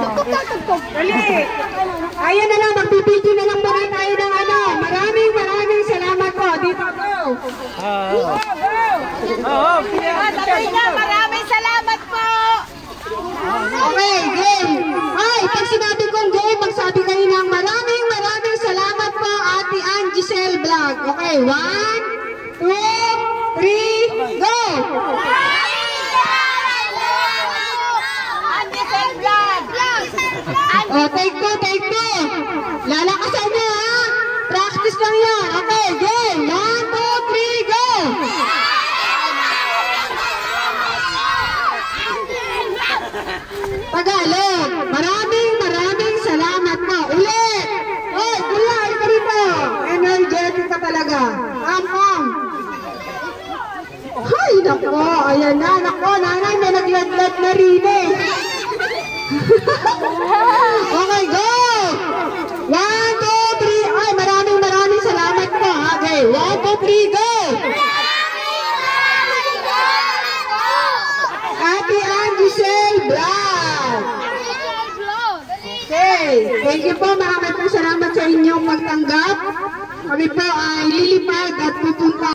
Dali. Ayan na lang, magbibidyo na lang muna tayo ng ano. Maraming salamat po. Dito go. Maraming salamat po. Okay, game. Ay, pag sinabi kong game, magsabi kayo ng maraming salamat po, Ate Ann Giselle Vlog. Okay, 1, 2, 3, go! Oh, take two. Lalakasan nyo, ha? Practice lang yan. Okay, game. 1, 2, 3, go! Tagalog. Maraming salamat po. Ulit. Oy, kuya, halika rito. Energetic ka talaga. Come. Ay, nako. Ayan na. Nako, nanay, may nagladlad na rin eh. Okay, go! 1, 2, 3. Ay, maraming salamat po. Okay, 1, 2, 3, go! Ate Ann Giselle Vlog. Okay, thank you po. Maraming salamat sa inyong pagtanggap. Kami po ay lilipad at pupunta.